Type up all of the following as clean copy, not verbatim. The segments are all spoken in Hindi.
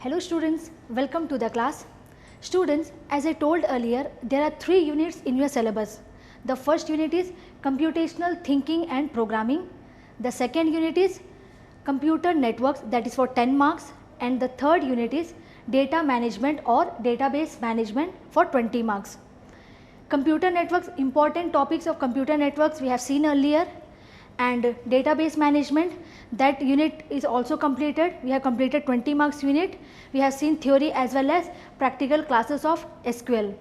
Hello students, welcome to the class. Students, as I told earlier, there are 3 units in your syllabus. The first unit is computational thinking and programming. The second unit is computer networks, that is for 10 marks, and the third unit is data management or database management for 20 marks. Computer networks, important topics of computer networks we have seen earlier, and database management, that unit is also completed. We have completed 20 marks unit. We have seen theory as well as practical classes of SQL.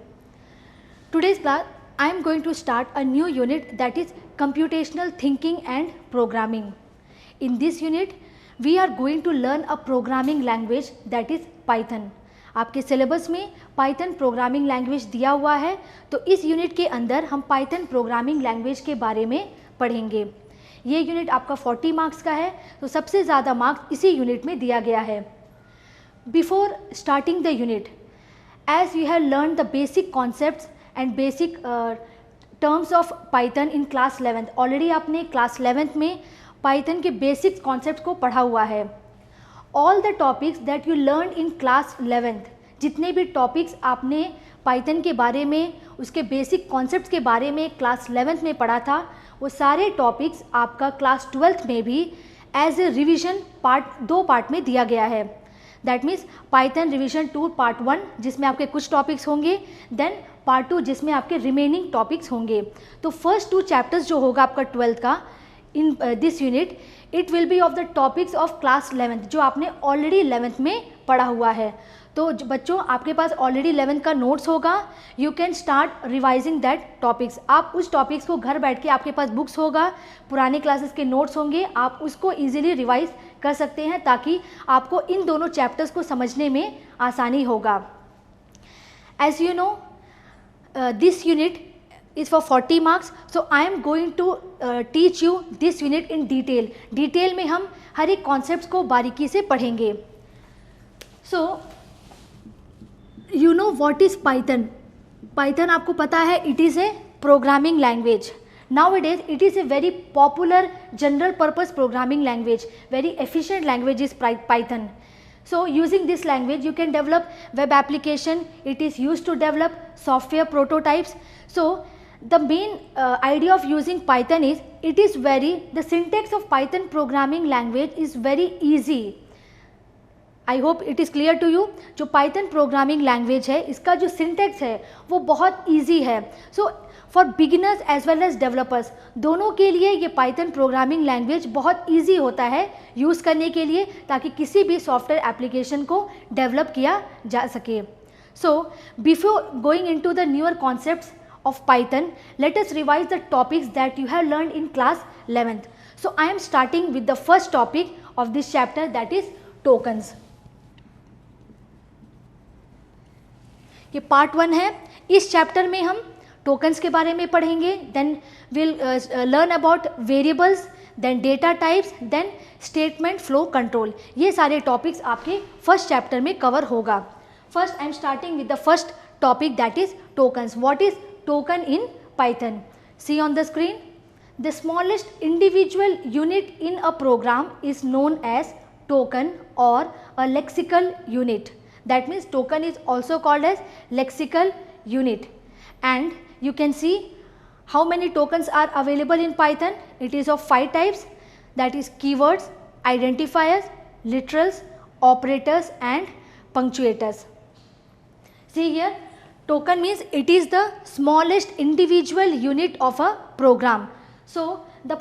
Today's class I am going to start a new unit, that is computational thinking and programming. In this unit we are going to learn a programming language, that is Python. आपके सिलेबस में पाइथन प्रोग्रामिंग लैंग्वेज दिया हुआ है, तो इस यूनिट के अंदर हम पाइथन प्रोग्रामिंग लैंग्वेज के बारे में पढ़ेंगे. ये यूनिट आपका 40 मार्क्स का है, तो सबसे ज़्यादा मार्क्स इसी यूनिट में दिया गया है. Before starting the unit, as you have learn the basic concepts and basic terms of Python in class 11th, already आपने क्लास 11th में पाइथन के बेसिक कॉन्सेप्ट को पढ़ा हुआ है. All the topics that you learn in class 11th, जितने भी टॉपिक्स आपने पाइथन के बारे में, उसके बेसिक कॉन्सेप्ट्स के बारे में क्लास 11th में पढ़ा था, वो सारे टॉपिक्स आपका क्लास 12th में भी एज ए रिविजन दो पार्ट में दिया गया है. That means Python revision 2 part 1 जिसमें आपके कुछ टॉपिक्स होंगे, देन पार्ट 2 जिसमें आपके रिमेनिंग टॉपिक्स होंगे. तो फर्स्ट 2 चैप्टर्स जो होगा आपका 12th का in this unit, it will be of the topics of class 11th, जो आपने ऑलरेडी 11th में पढ़ा हुआ है. तो बच्चों, आपके पास ऑलरेडी 11th का नोट्स होगा, you can start revising that topics. आप उस टॉपिक्स को घर बैठ के, आपके पास बुक्स होगा, पुराने क्लासेस के नोट्स होंगे, आप उसको ईजिली रिवाइज कर सकते हैं ताकि आपको इन दोनों चैप्टर्स को समझने में आसानी होगा. As you know, this unit is for 40 marks, so I am going to teach you this unit in detail. Detail में हम हर एक कॉन्सेप्ट को बारीकी से पढ़ेंगे. So you know what is Python? Python आपको पता है, it is a programming language. Nowadays it is a very popular general purpose programming language. Very efficient language is Python. So using this language you can develop web application. It is used to develop software prototypes. So the main idea of using Python is, the syntax of Python programming language is very easy. I hope it is clear to you. जो Python programming language है, इसका जो syntax है वो बहुत easy है. So for beginners as well as developers, दोनों के लिए ये Python programming language बहुत easy होता है यूज़ करने के लिए, ताकि किसी भी सॉफ्टवेयर एप्लीकेशन को डेवलप किया जा सके. So before going into the newer concepts of Python, let us revise the topics that you have learned in class 11th. So I am starting with the first topic of this chapter, that is tokens. ये पार्ट 1 है. इस चैप्टर में हम टोकन्स के बारे में पढ़ेंगे, then will learn about variables, then data types, then statement flow control. ये सारे टॉपिक्स आपके फर्स्ट चैप्टर में कवर होगा. First I am starting with the first topic, that is tokens. What is token in Python? See on the screen, the smallest individual unit in a program is known as token or a lexical unit. That means token is also called as lexical unit. And you can see how many tokens are available in Python. It is of 5 types, that is keywords, identifiers, literals, operators and punctuators. See here, token means it is the smallest individual unit of a program. So the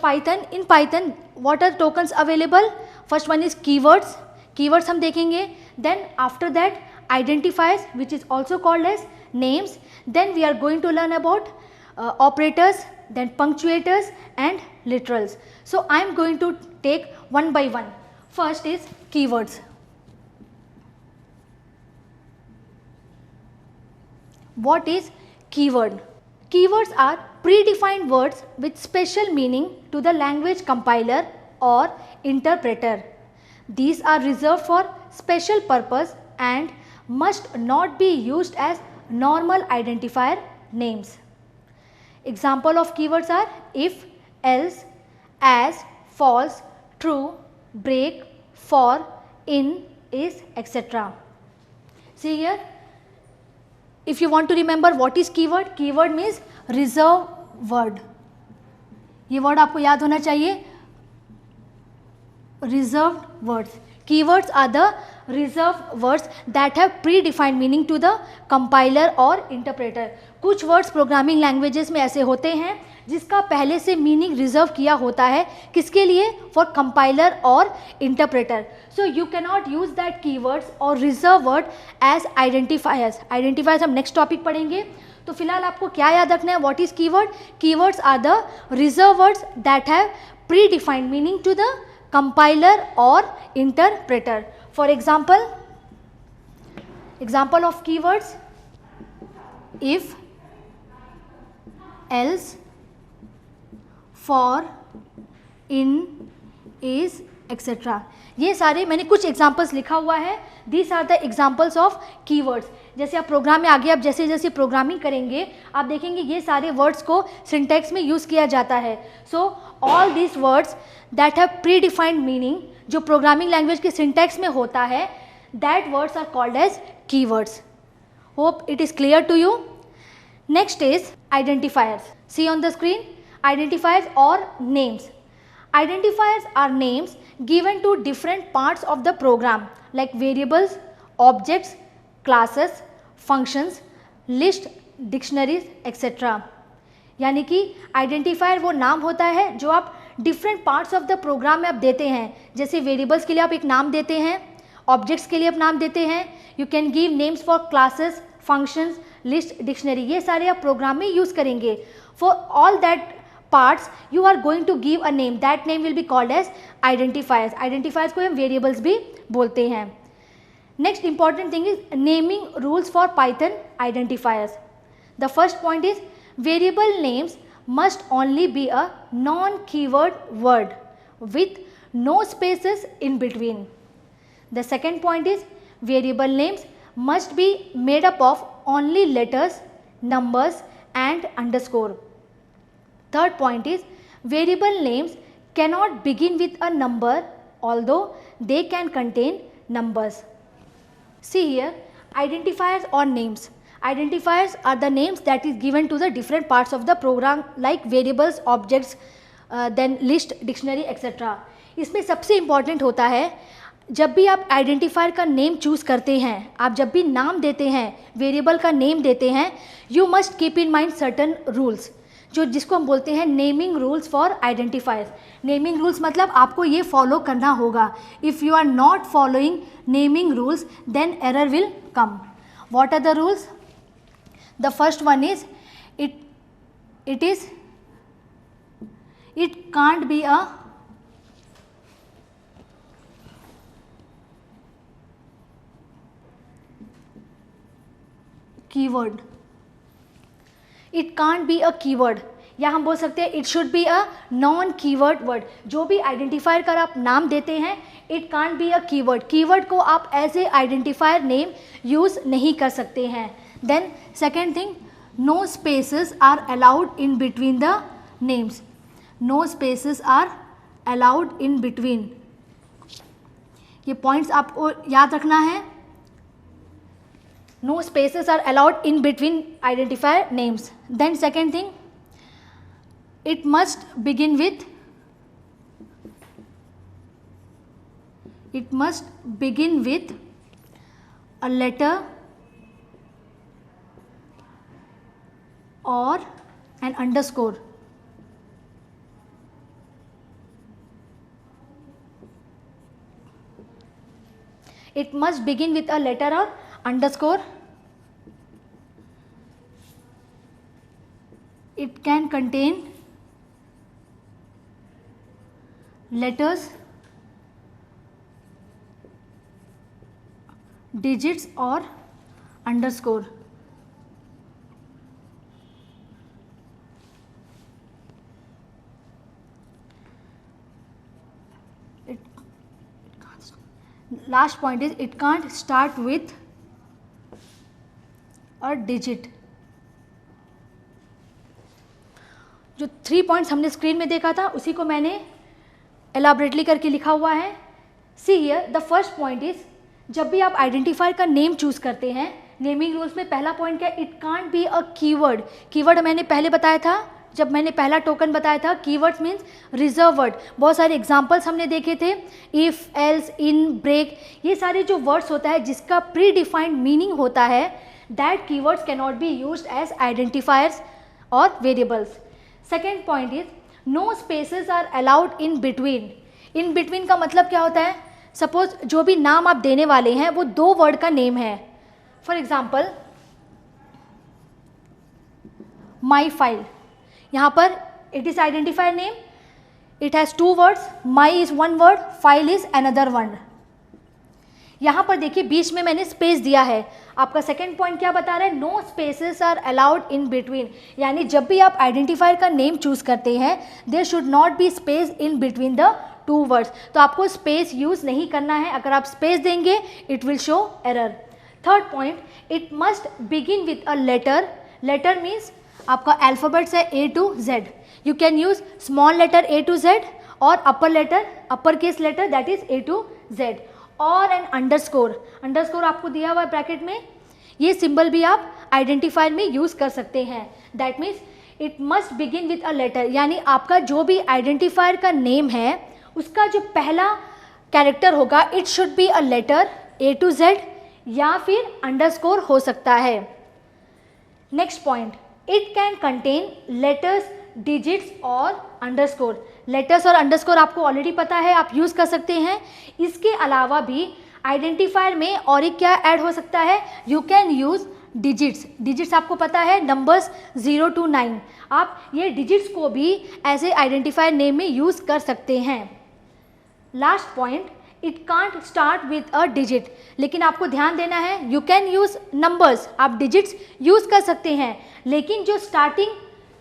in Python what are tokens available? First one is keywords. Keywords हम देखेंगे. Then after that identifiers, which is also called as names. Then we are going to learn about operators, then punctuators and literals. So I am going to take one by one. First is keywords. What is keyword? Keywords are predefined words with special meaning to the language compiler or interpreter. These are reserved for special purpose and must not be used as normal identifier names. Example of keywords are if, else, as, false, true, break, for, in, is, etc. See here, if you want to remember what is keyword, keyword means reserve word. ये word आपको याद होना चाहिए, reserved words. Keywords are the reserved words that have predefined meaning to the compiler और interpreter. कुछ words programming languages में ऐसे होते हैं जिसका पहले से मीनिंग रिजर्व किया होता है, किसके लिए? फॉर कंपाइलर और interpreter. So you can not use that keywords और reserve word as identifiers. Identifiers हम नेक्स्ट टॉपिक पढ़ेंगे. तो फिलहाल आपको क्या याद रखना है? What is keyword? Keywords are the reserve words that have predefined meaning to the compiler और interpreter. For example of keywords: if, else, for, in, is, etc. ये सारे मैंने कुछ एग्जाम्पल्स लिखा हुआ है. These are the examples of keywords. जैसे आप प्रोग्राम में आगे आप जैसे जैसे प्रोग्रामिंग करेंगे आप देखेंगे ये सारे वर्ड्स को सिंटैक्स में यूज़ किया जाता है. So all these words that have predefined meaning, जो प्रोग्रामिंग लैंग्वेज के सिंटैक्स में होता है, that words are called as keywords. Hope it is clear to you. Next is identifiers. See on the screen, identifiers or names. Identifiers are names given to different parts of the program like variables, objects, classes, functions, list, dictionaries, etc. यानी कि identifier वो नाम होता है जो आप different parts of the program में आप देते हैं. जैसे variables के लिए आप एक नाम देते हैं, objects के लिए आप नाम देते हैं. You can give names for classes, functions, list, dictionary, ये सारे आप प्रोग्राम में यूज करेंगे. For all that parts you are going to give a name. That name will be called as identifiers. Identifiers को हम वेरिएबल्स भी बोलते हैं. Next important thing is naming rules for Python identifiers. The first point is variable names must only be a non keyword word with no spaces in between. The second point is variable names must be made up of only letters, numbers and underscore. Third point is variable names cannot begin with a number although they can contain numbers. See here, identifiers or names. Identifiers are the names that is given to the different parts of the program like variables, objects, then list, dictionary, etc. इसमें सबसे important होता है जब भी आप आइडेंटिफायर का नेम चूज़ करते हैं, आप जब भी नाम देते हैं, वेरिएबल का नेम देते हैं, you must keep in mind certain rules, जो जिसको हम बोलते हैं naming rules for identifiers. Naming rules मतलब आपको ये फॉलो करना होगा. If you are not following naming rules then error will come. What are the rules? The first one is it can't be a keyword. It can't be a keyword, या हम बोल सकते हैं it should be a non keyword word. जो भी आइडेंटिफायर का आप नाम देते हैं, it can't be a keyword. Keyword को आप as a identifier name use नहीं कर सकते हैं. Then second thing, no spaces are allowed in between the names. No spaces are allowed in between. ये पॉइंट्स आपको याद रखना है. No spaces are allowed in between identifier names. Then second thing, it must begin with a letter or an underscore. It must begin with a letter or underscore. It can contain letters, digits or underscore. Last point is it can't start with a digit. जो 3 पॉइंट्स हमने स्क्रीन में देखा था उसी को मैंने एलाबरेटली करके लिखा हुआ है. See here, the first point is जब भी आप आइडेंटिफायर का नेम चूज़ करते हैं, नेमिंग रूल्स में पहला पॉइंट क्या है, it can't be a keyword. Keyword मैंने पहले बताया था, जब मैंने पहला टोकन बताया था, कीवर्ड्स मीन्स रिजर्व वर्ड। बहुत सारे एग्जांपल्स हमने देखे थे, इफ, एल्स, इन, ब्रेक, ये सारे जो वर्ड्स होता है जिसका प्री डिफाइंड मीनिंग होता है, that keywords can not be used as identifiers और variables. Second point is no spaces are allowed in between. In between का मतलब क्या होता है, सपोज जो भी नाम आप देने वाले हैं वो 2 वर्ड का नेम है। फॉर एग्जाम्पल माई फाइल, यहाँ पर it is identifier name, it has 2 words, my is 1 word, file is another word. यहाँ पर देखिए बीच में मैंने स्पेस दिया है। आपका सेकेंड पॉइंट क्या बता रहा है, no spaces are allowed in between, यानी जब भी आप आइडेंटिफायर का नेम चूज करते हैं there should not be space in between the 2 words. तो आपको स्पेस यूज नहीं करना है, अगर आप स्पेस देंगे it will show error. Third point, it must begin with a letter. Letter means आपका अल्फाबेट्स है A to Z। You can use small letter A to Z और upper letter, upper case letter that is A to Z, और एन अंडरस्कोर। अंडरस्कोर आपको दिया हुआ है ब्रैकेट में, ये सिंबल भी आप आइडेंटिफायर में यूज कर सकते हैं। That means it must begin with a letter, यानी आपका जो भी आइडेंटिफायर का नेम है उसका जो पहला कैरेक्टर होगा it should be a letter A to Z या फिर अंडरस्कोर हो सकता है। Next point, it can contain letters, digits और अंडरस्कोर। लेटर्स और अंडरस्कोर आपको ऑलरेडी पता है, आप यूज कर सकते हैं। इसके अलावा भी आइडेंटिफायर में और एक क्या ऐड हो सकता है, you can use digits. Digits आपको पता है नंबर्स 0 to 9, आप ये डिजिट्स को भी एज ए आइडेंटिफायर नेम में यूज कर सकते हैं। Last point, it can't start with a digit, लेकिन आपको ध्यान देना है यू कैन यूज नंबर्स, आप डिजिट्स यूज कर सकते हैं, लेकिन जो स्टार्टिंग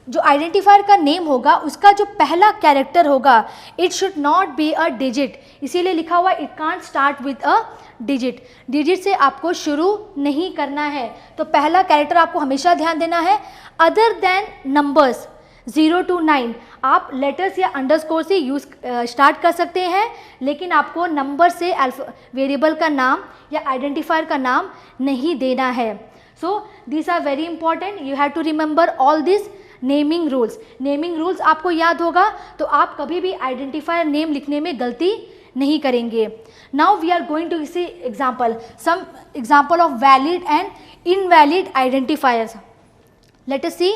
जो आइडेंटिफायर का नेम होगा उसका जो पहला कैरेक्टर होगा it should not be a digit, इसीलिए लिखा हुआ it can't start with a digit. Digit से आपको शुरू नहीं करना है, तो पहला कैरेक्टर आपको हमेशा ध्यान देना है। अदर देन नंबर्स 0 to 9 आप लेटर्स या अंडरस्कोर से यूज स्टार्ट कर सकते हैं, लेकिन आपको नंबर से वेरिएबल का नाम या आइडेंटिफायर का नाम नहीं देना है। So this are very important, you have to remember all this naming rules. Naming rules आपको याद होगा तो आप कभी भी आइडेंटिफायर नेम लिखने में गलती नहीं करेंगे। Now we are going to see example, some example of valid and invalid identifiers. Let us see,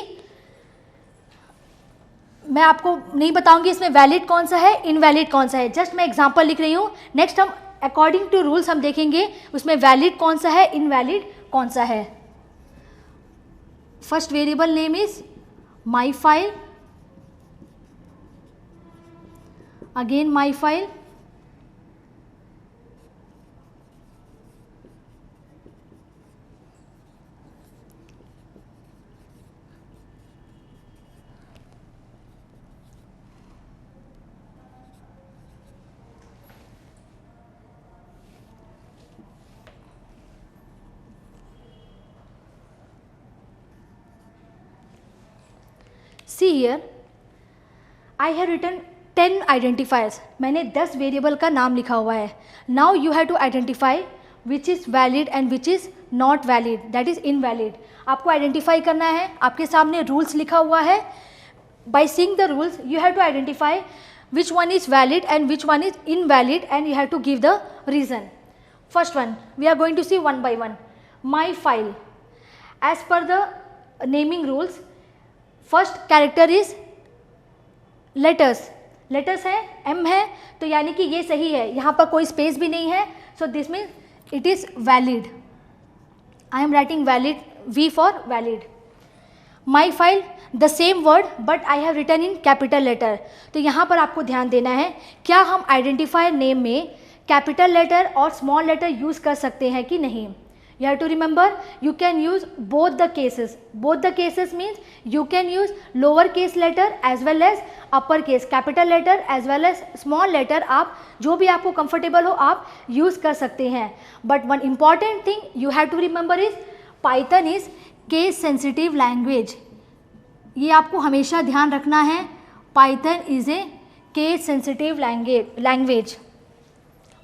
मैं आपको नहीं बताऊंगी इसमें वैलिड कौन सा है, इनवैलिड कौन सा है, जस्ट मैं एग्जाम्पल लिख रही हूँ। नेक्स्ट हम अकॉर्डिंग टू रूल्स हम देखेंगे उसमें वैलिड कौन सा है, इनवैलिड कौन सा है। First variable name is my file, again my file, see here I have written 10 identifiers, मैंने 10 वेरिएबल का नाम लिखा हुआ है। Now you have to identify which is valid and which is not valid, that is invalid. आपको आइडेंटिफाई करना है, आपके सामने रूल्स लिखा हुआ है। By seeing the rules you have to identify which one is valid and which one is invalid and you have to give the reason. First one we are going to see one by one. My file, as per the naming rules first character is letters, letters है M है, तो यानी कि ये सही है, यहाँ पर कोई स्पेस भी नहीं है, so this means it is valid. I am writing valid, V for valid. My file the same word but I have written in capital letter, तो यहाँ पर आपको ध्यान देना है क्या हम आइडेंटिफायर नेम में कैपिटल लेटर और स्मॉल लेटर यूज़ कर सकते हैं कि नहीं। You have to remember you can use both the cases. Both the cases means you can use lower case letter as well as upper case, capital letter as well as small letter, आप जो भी आपको comfortable हो आप use कर सकते हैं। But one important thing you have to remember is Python is case sensitive language. ये आपको हमेशा ध्यान रखना है, Python is a case sensitive language.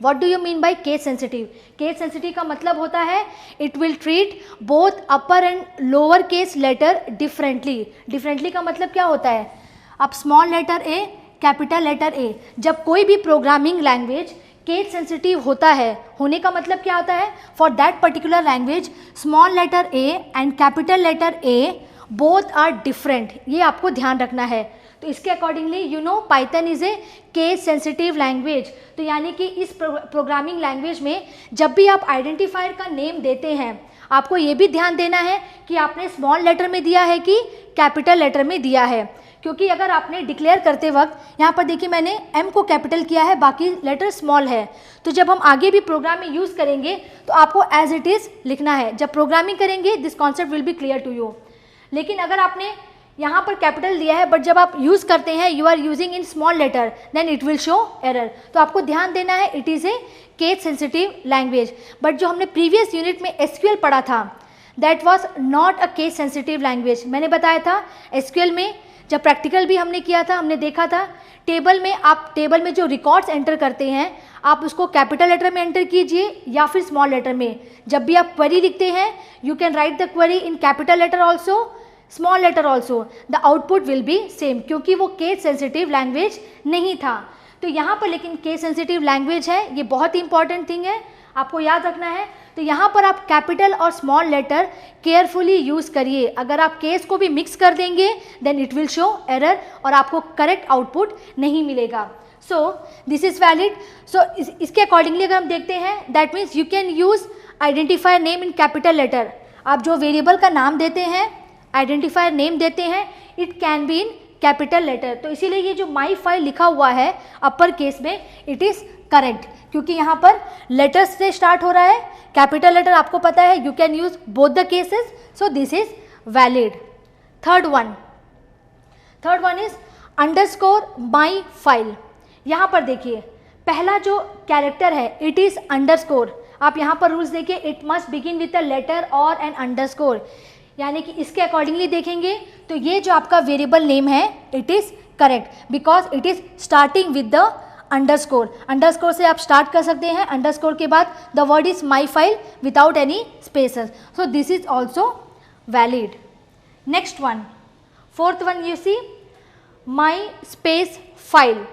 What do you mean by case sensitive? Case sensitive का मतलब होता है it will treat both upper and lower case letter differently. Differently का मतलब क्या होता है? अब small letter A, capital letter A, जब कोई भी प्रोग्रामिंग लैंग्वेज केस सेंसिटिव होता है, होने का मतलब क्या होता है? For that particular language small letter A and capital letter A both are different. ये आपको ध्यान रखना है. तो इसके accordingly you know Python is a case sensitive language. तो यानी कि इस प्रोग्रामिंग लैंग्वेज में जब भी आप आइडेंटिफायर का नेम देते हैं, आपको ये भी ध्यान देना है कि आपने स्मॉल लेटर में दिया है कि कैपिटल लेटर में दिया है. क्योंकि अगर आपने डिक्लेयर करते वक्त यहाँ पर देखिए मैंने एम को कैपिटल किया है, बाकी लेटर स्मॉल है, तो जब हम आगे भी प्रोग्राम में यूज़ करेंगे तो आपको एज इट इज़ लिखना है. जब प्रोग्रामिंग करेंगे this concept will be clear to you. लेकिन अगर आपने यहाँ पर कैपिटल दिया है बट जब आप यूज़ करते हैं you are using in small letter then it will show error. तो आपको ध्यान देना है it is a case sensitive language. But जो हमने प्रीवियस यूनिट में एसक्यूएल पढ़ा था that was not a case sensitive language. मैंने बताया था एसक्यूएल में जब प्रैक्टिकल भी हमने किया था, हमने देखा था टेबल में, आप टेबल में जो रिकॉर्ड्स एंटर करते हैं आप उसको कैपिटल लेटर में एंटर कीजिए या फिर स्मॉल लेटर में. जब भी आप क्वेरी लिखते हैं you can write the query in capital letter also, small letter also, the output will be same, क्योंकि वो केस सेंसिटिव लैंग्वेज नहीं था. तो यहाँ पर लेकिन केस सेंसिटिव लैंग्वेज है, ये बहुत ही इंपॉर्टेंट थिंग है, आपको याद रखना है. तो यहाँ पर आप कैपिटल और स्मॉल लेटर केयरफुली यूज़ करिए. अगर आप केस को भी मिक्स कर देंगे then it will show error और आपको करेक्ट आउटपुट नहीं मिलेगा. So this is valid. So इसके अकॉर्डिंगली अगर हम देखते हैं that means you can use identifier name in capital letter. आप जो वेरिएबल का नाम देते हैं, आइडेंटिफायर नेम देते हैं, it can be in capital letter. तो इसीलिए ये जो माई फाइल लिखा हुआ है अपर केस में इट इज़ करेक्ट, क्योंकि यहाँ पर लेटर्स से स्टार्ट हो रहा है. कैपिटल लेटर आपको पता है you can use both the cases, so this is valid. Third one is underscore my file. यहाँ पर देखिए पहला जो कैरेक्टर है इट इज़ अंडरस्कोर. आप यहाँ पर रूल्स देखिए, it must begin with a letter और एन अंडरस्कोर. यानी कि इसके अकॉर्डिंगली देखेंगे तो ये जो आपका वेरिएबल नेम है it is correct because it is starting with the underscore. Underscore से आप स्टार्ट कर सकते हैं. अंडरस्कोर के बाद the word is my file without any spaces, so this is also valid. Next one, fourth one you see my space file.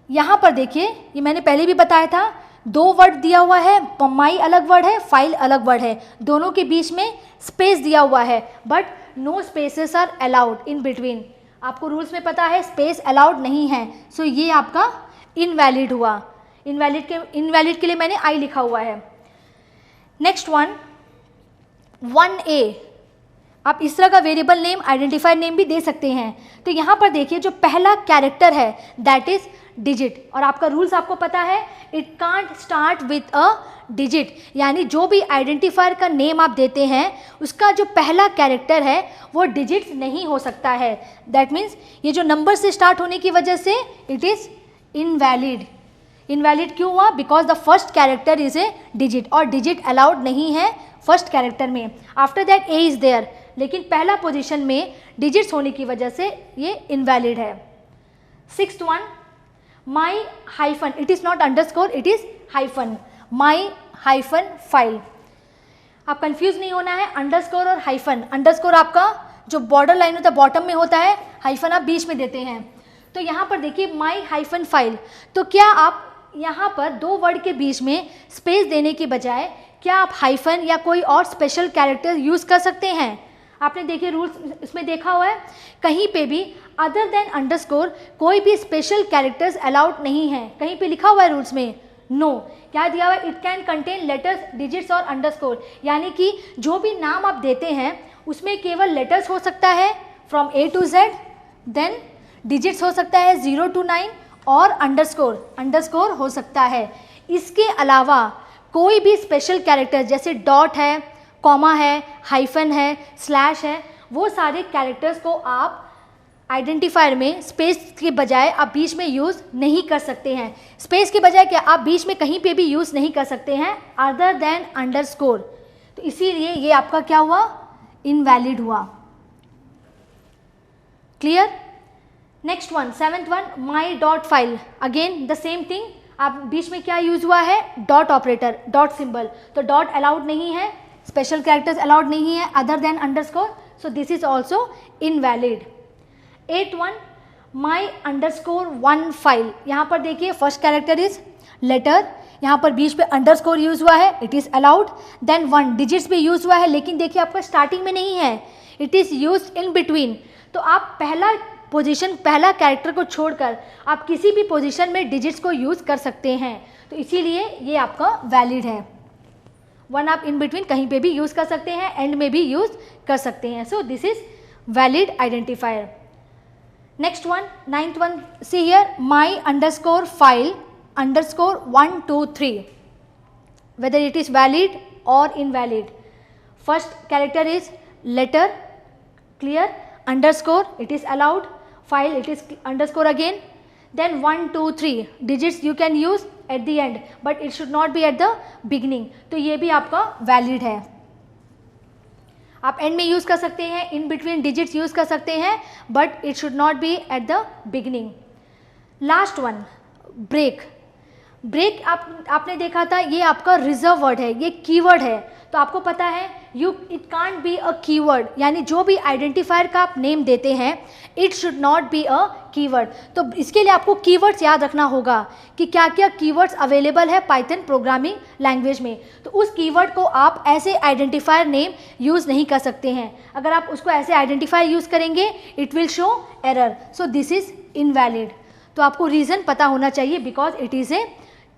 यहाँ पर देखिए ये मैंने पहले भी बताया था, दो वर्ड दिया हुआ है, माई अलग वर्ड है, फाइल अलग वर्ड है, दोनों के बीच में स्पेस दिया हुआ है but no spaces are allowed in between. आपको रूल्स में पता है स्पेस अलाउड नहीं है, सो ये आपका इनवैलिड हुआ. इनवैलिड के लिए मैंने आई लिखा हुआ है. Next one 1A. आप इस तरह का वेरिएबल नेम, आइडेंटिफायर नेम भी दे सकते हैं. तो यहाँ पर देखिए जो पहला कैरेक्टर है दैट इज डिजिट, और आपका रूल्स आपको पता है it can't start with a digit. यानी जो भी आइडेंटिफायर का नेम आप देते हैं उसका जो पहला कैरेक्टर है वो डिजिट्स नहीं हो सकता है. दैट मीन्स ये जो नंबर से स्टार्ट होने की वजह से इट इज़ इनवैलिड. इनवैलिड क्यों हुआ? Because the first character is a digit और डिजिट अलाउड नहीं है फर्स्ट कैरेक्टर में. After that A is there, लेकिन पहला पोजीशन में डिजिट्स होने की वजह से ये इनवैलिड है. Sixth one my hyphen. It is not underscore, it is hyphen. My hyphen file. आप कंफ्यूज नहीं होना है अंडरस्कोर और हाइफन. अंडरस्कोर आपका जो बॉर्डर लाइन होता है बॉटम में होता है, हाइफन आप बीच में देते हैं. तो यहाँ पर देखिए माई हाइफन फाइल. तो क्या आप यहाँ पर दो वर्ड के बीच में स्पेस देने की बजाय क्या आप हाइफन या कोई और स्पेशल कैरेक्टर यूज़ कर सकते हैं? आपने देखिए रूल्स इसमें देखा हुआ है, कहीं पे भी अदर देन अंडरस्कोर कोई भी स्पेशल कैरेक्टर्स अलाउड नहीं है. कहीं पे लिखा हुआ है रूल्स में नो. क्या दिया हुआ है? It can contain letters, digits और अंडरस्कोर. यानी कि जो भी नाम आप देते हैं उसमें केवल लेटर्स हो सकता है from A to Z, then digits हो सकता है 0 to 9 और अंडरस्कोर हो सकता है. इसके अलावा कोई भी स्पेशल कैरेक्टर जैसे डॉट है, कॉमा है, हाइफन है, स्लैश है, वो सारे कैरेक्टर्स को आप आइडेंटिफायर में स्पेस के बजाय आप बीच में यूज़ नहीं कर सकते हैं. स्पेस के बजाय क्या आप बीच में कहीं पे भी यूज़ नहीं कर सकते हैं अदर देन अंडरस्कोर. तो इसीलिए ये आपका क्या हुआ? इनवैलिड हुआ. Clear? Next one, seventh one my dot file. Again the same thing, आप बीच में क्या यूज हुआ है, डॉट ऑपरेटर, डॉट सिंबल, तो डॉट अलाउड नहीं है, स्पेशल कैरेक्टर्स अलाउड नहीं है other than underscore, so this is also invalid. 8.1 my underscore one file, यहाँ पर देखिए फर्स्ट कैरेक्टर इज लेटर, यहाँ पर बीच पे अंडरस्कोर यूज हुआ है, it is allowed. Then 1 digits भी यूज हुआ है, लेकिन देखिए आपका स्टार्टिंग में नहीं है, it is use in between, तो आप पहला पोजीशन, पहला कैरेक्टर को छोड़कर आप किसी भी पोजीशन में डिजिट्स को यूज कर सकते हैं, तो इसीलिए ये आपका वैलिड है। 1 आप इन बिटवीन कहीं पे भी यूज कर सकते हैं, एंड में भी यूज कर सकते हैं, सो this is valid identifier. Next one, 9th one, see here my underscore file underscore 1 2 3, whether it is valid or invalid. First character is letter, clear, underscore it is allowed, file it is underscore again, then 1 2 3 digits you can use at the end, but it should not be at the beginning, तो ये भी आपका valid है। आप एंड में यूज कर सकते हैं, इन बिटवीन डिजिट्स यूज कर सकते हैं, but it should not be at the beginning. Last one, break. Break आपने देखा था, ये आपका रिजर्व वर्ड है, ये कीवर्ड है, तो आपको पता है it can't be a keyword, यानी जो भी आइडेंटिफायर का आप नेम देते हैं it should not B a keyword. तो इसके लिए आपको कीवर्ड्स याद रखना होगा कि क्या क्या कीवर्ड्स अवेलेबल है पाइथन प्रोग्रामिंग लैंग्वेज में, तो उस कीवर्ड को आप ऐसे आइडेंटिफायर नेम यूज़ नहीं कर सकते हैं। अगर आप उसको ऐसे आइडेंटिफायर यूज़ करेंगे it will show error, so this is invalid. तो आपको रीज़न पता होना चाहिए because it is A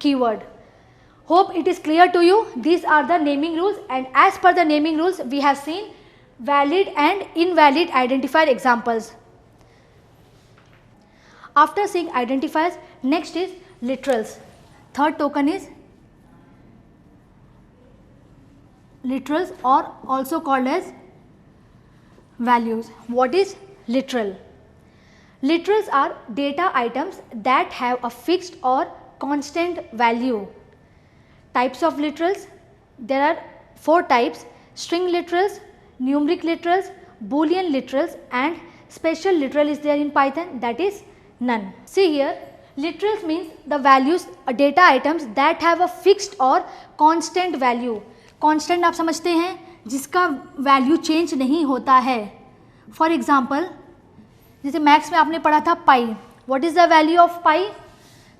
keyword. Hope it is clear to you. These are the naming rules, and as per the naming rules we have seen valid and invalid identifier examples. After seeing identifiers, next is literals. Third token is literals, or also called as values. What is literal? Literals are data items that have a fixed or constant value. Types of literals, there are 4 types: string literals, numeric literals, boolean literals, and special literal is there in Python, that is none. See here, literals means the values, data items that have a fixed or constant value. Constant आप समझते हैं जिसका वैल्यू चेंज नहीं होता है। फॉर एग्जाम्पल, जैसे मैथ्स में आपने पढ़ा था pi, what is the value of pi?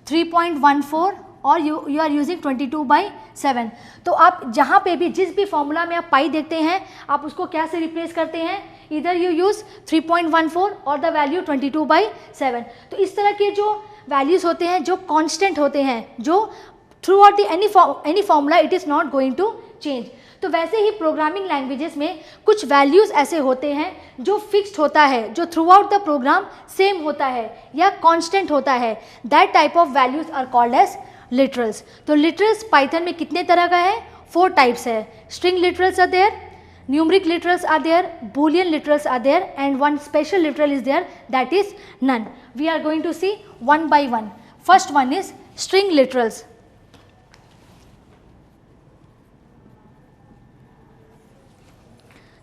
3.14, और यू आर यूजिंग 22/7। तो आप जहाँ पे भी, जिस भी फॉर्मूला में आप पाई देखते हैं, आप उसको क्या से रिप्लेस करते हैं? इधर यू यूज़ 3.14 और द वैल्यू 22/7। तो इस तरह के जो वैल्यूज़ होते हैं, जो कांस्टेंट होते हैं, जो throughout the any formula it is not going to change. तो वैसे ही प्रोग्रामिंग लैंग्वेजेस में कुछ वैल्यूज़ ऐसे होते हैं जो फिक्स्ड होता है, जो throughout the program same होता है या कांस्टेंट होता है। That type of values are called as literals. तो लिटरल्स पाइथन में कितने तरह का है? 4 टाइप्स है। String literals are there, numeric literals are there, boolean literals are there, and one special literal is there, that is none. We are going to see one by one. First one is string literals.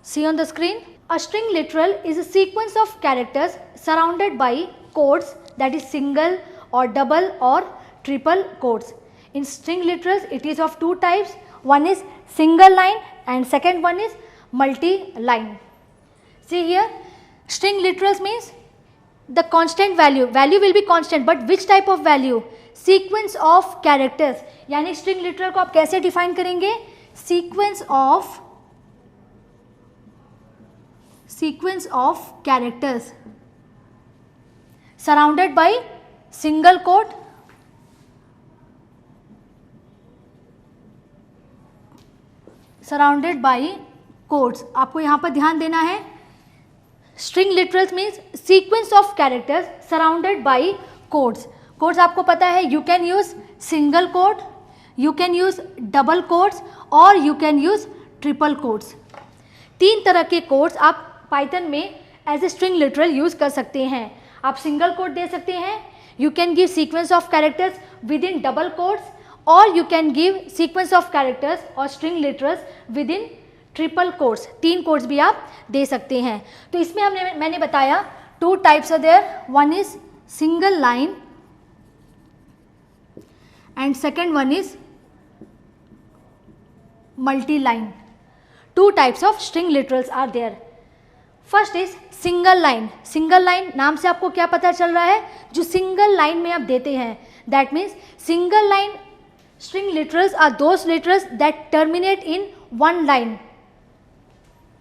See on the screen, a string literal is a sequence of characters surrounded by quotes, that is single or double or triple quotes. In string literals it is of 2 types, one is single line and second one is multi-line. See here, string literals means the constant value will be constant, but which type of value? Sequence of characters, यानी string literal को आप कैसे define करेंगे? sequence of characters surrounded by single quote, surrounded by quotes. आपको यहाँ पर ध्यान देना है, string literals means sequence of characters surrounded by quotes. quotes आपको पता है, you can use single quote, you can use double quotes or you can use triple quotes. 3 तरह के quotes आप पाइथन में as a string literal use कर सकते हैं। आप सिंगल कोट दे सकते हैं, you can give sequence of characters within double quotes, और you can give sequence of characters और string literals within triple quotes. 3 quotes भी आप दे सकते हैं। तो इसमें मैंने बताया 2 types are there, one is single line and second one is multi-line. Two types of string literals are there. First is single line. Single line नाम से आपको क्या पता चल रहा है, जो सिंगल लाइन में आप देते हैं. That means single line string literals are those literals that terminate in one line.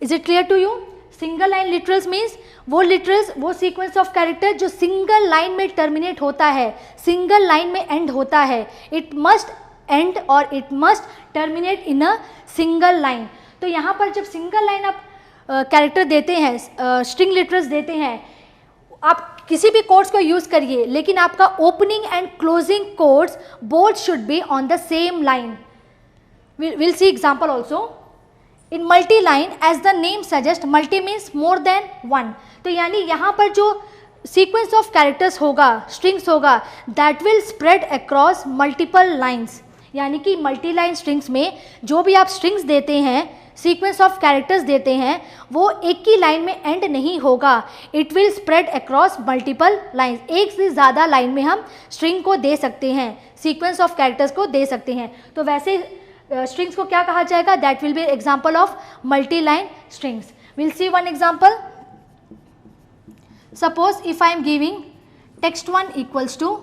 Is it clear to you? Single line literals means वो literals, वो sequence of character जो single line में terminate होता है, single line में end होता है. It must end or it must terminate in a single line. तो यहाँ पर जब single line आप कैरेक्टर देते हैं, स्ट्रिंग लिटरल्स देते हैं, आप किसी भी कोड्स को यूज़ करिए, लेकिन आपका opening and closing codes both should be on the same line. Will see example also. In multi line, as the name suggest, multi means more than one. तो यानी यहाँ पर जो सीक्वेंस ऑफ कैरेक्टर्स होगा, स्ट्रिंग्स होगा, that will spread across multiple lines. यानी कि मल्टी लाइन स्ट्रिंग्स में जो भी आप स्ट्रिंग्स देते हैं, सीक्वेंस ऑफ कैरेक्टर्स देते हैं, वो एक ही लाइन में एंड नहीं होगा. It will spread across multiple lines. एक से ज़्यादा लाइन में हम स्ट्रिंग को दे सकते हैं, सीक्वेंस ऑफ कैरेक्टर्स को दे सकते हैं. तो वैसे स्ट्रिंग्स को क्या कहा जाएगा? That will be example of multi line strings. Will see one example. Suppose if I am giving text 1 equals to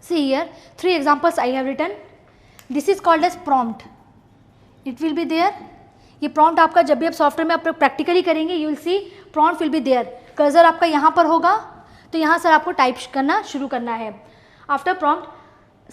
see here 3 examples I have written. This is called as prompt. It will be there. ये prompt आपका जब भी आप सॉफ्टवेयर में आप प्रैक्टिकली करेंगे, you will see prompt will be there. Cursor आपका यहाँ पर होगा, तो यहाँ सर आपको टाइप करना शुरू करना है. After prompt,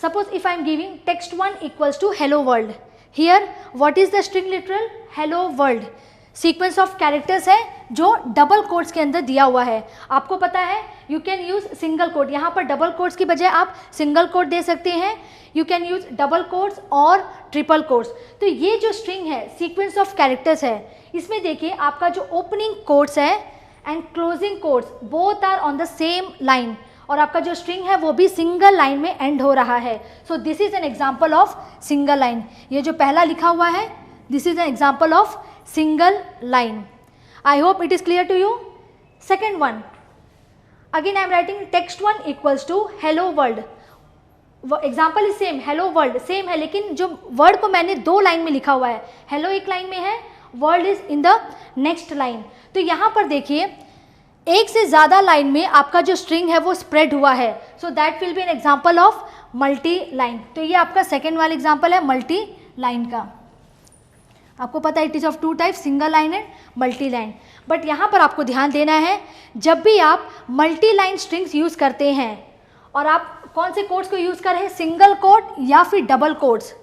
suppose if I am giving text 1 equals to hello world. Here what is the string literal? Hello world. Sequence of characters है जो डबल कोट्स के अंदर दिया हुआ है. आपको पता है you can use single quote. यहाँ पर डबल कोट्स की बजाय आप सिंगल कोट दे सकते हैं. You can use double quotes और ट्रिपल कोट्स. तो ये जो स्ट्रिंग है, सीक्वेंस ऑफ कैरेक्टर्स है, इसमें देखिए आपका जो ओपनिंग कोट्स है and closing quotes both are on the same line, और आपका जो स्ट्रिंग है वो भी सिंगल लाइन में एंड हो रहा है. So this is an example of single line. ये जो पहला लिखा हुआ है, this is an example of single line. I hope it is clear to you. Second one, again I am writing text 1 equals to hello world. Example is same, hello world same है, लेकिन जो word को मैंने 2 लाइन में लिखा हुआ है. hello एक लाइन में है, world is in the next line. तो यहाँ पर देखिए एक से ज़्यादा लाइन में आपका जो स्ट्रिंग है वो स्प्रेड हुआ है. So that will B an example of multi line. तो ये आपका सेकेंड वाला एग्जाम्पल है मल्टी लाइन का. आपको पता है it is of 2 types, single line and multi line. But यहाँ पर आपको ध्यान देना है, जब भी आप मल्टी लाइन स्ट्रिंग्स यूज़ करते हैं और आप कौन से कोड्स को यूज़ कर रहे हैं, सिंगल कोड या फिर डबल कोड्स,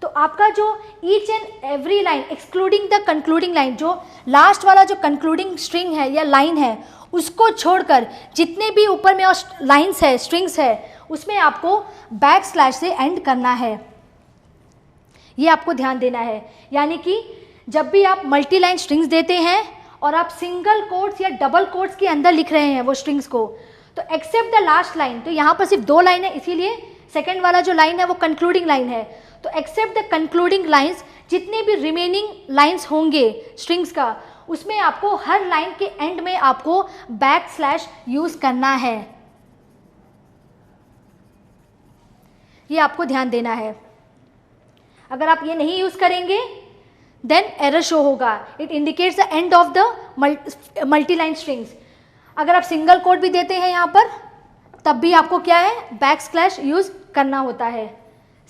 तो आपका जो each and every line excluding the concluding line, जो लास्ट वाला जो कंक्लूडिंग स्ट्रिंग है या लाइन है, उसको छोड़कर जितने भी ऊपर में लाइन्स है, स्ट्रिंग्स है, उसमें आपको बैक स्लैश से एंड करना है. ये आपको ध्यान देना है. यानी कि जब भी आप मल्टी लाइन स्ट्रिंग्स देते हैं और आप सिंगल कोट्स या डबल कोट्स के अंदर लिख रहे हैं वो स्ट्रिंग्स को, तो एक्सेप्ट द लास्ट लाइन, तो यहाँ पर सिर्फ 2 लाइन है, इसीलिए सेकेंड वाला जो लाइन है वो कंक्लूडिंग लाइन है. तो एक्सेप्ट द कंक्लूडिंग लाइन्स, जितने भी रिमेनिंग लाइन्स होंगे स्ट्रिंग्स का, उसमें आपको हर लाइन के एंड में आपको बैक स्लैश यूज़ करना है. ये आपको ध्यान देना है. अगर आप ये नहीं यूज़ करेंगे देन एरर शो होगा. It indicates the end of the multi line strings. अगर आप सिंगल कोड भी देते हैं यहाँ पर, तब भी आपको क्या है, बैक स्लैश यूज़ करना होता है.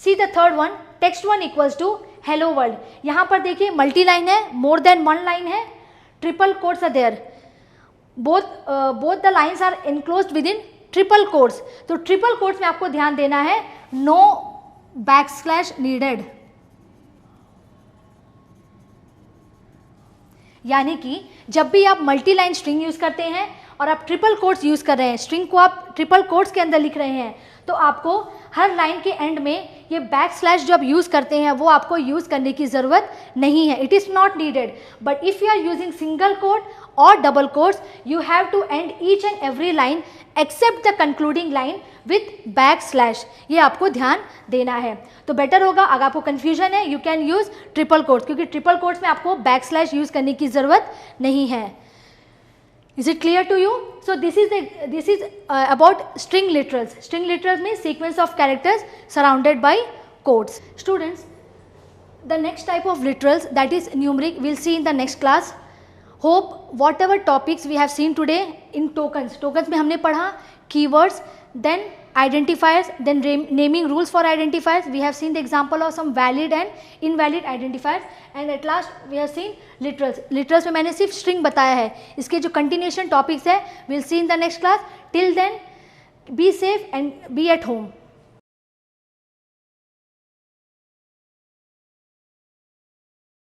See the third one, text 1 equals to hello world. यहाँ पर देखिए मल्टी लाइन है, मोर देन 1 लाइन है, triple codes are there, both the lines are enclosed within triple codes. तो ट्रिपल कोड्स में आपको ध्यान देना है, नो बैक स्लैश नीडेड. यानी कि जब भी आप मल्टी लाइन स्ट्रिंग यूज़ करते हैं और आप ट्रिपल कोट्स यूज़ कर रहे हैं, स्ट्रिंग को आप ट्रिपल कोट्स के अंदर लिख रहे हैं, तो आपको हर लाइन के एंड में ये बैक स्लैश जो आप यूज़ करते हैं वो आपको यूज़ करने की ज़रूरत नहीं है, it is not needed. But if you are using single quote और double quotes, you have to end each and every line except the concluding line with backslash. ये आपको ध्यान देना है. तो बेटर होगा, अगर आपको कन्फ्यूजन है, you can use triple quotes, क्योंकि ट्रिपल कोट्स में आपको बैक स्लैश यूज़ करने की ज़रूरत नहीं है. Is it clear to you? So this is about string literals. String literals means sequence of characters surrounded by quotes. Students, the next type of literals, that is numeric, we'll see in the next class. Hope whatever topics we have seen today in tokens. Tokens में हमने पढ़ा keywords, then identifiers, then naming rules for identifiers. We have seen the example of some valid and invalid identifiers, and at last we have seen literals. Literals में मैंने सिर्फ string बताया है. इसके जो continuation topics है we'll see in the next class. Till then, be safe and be at home.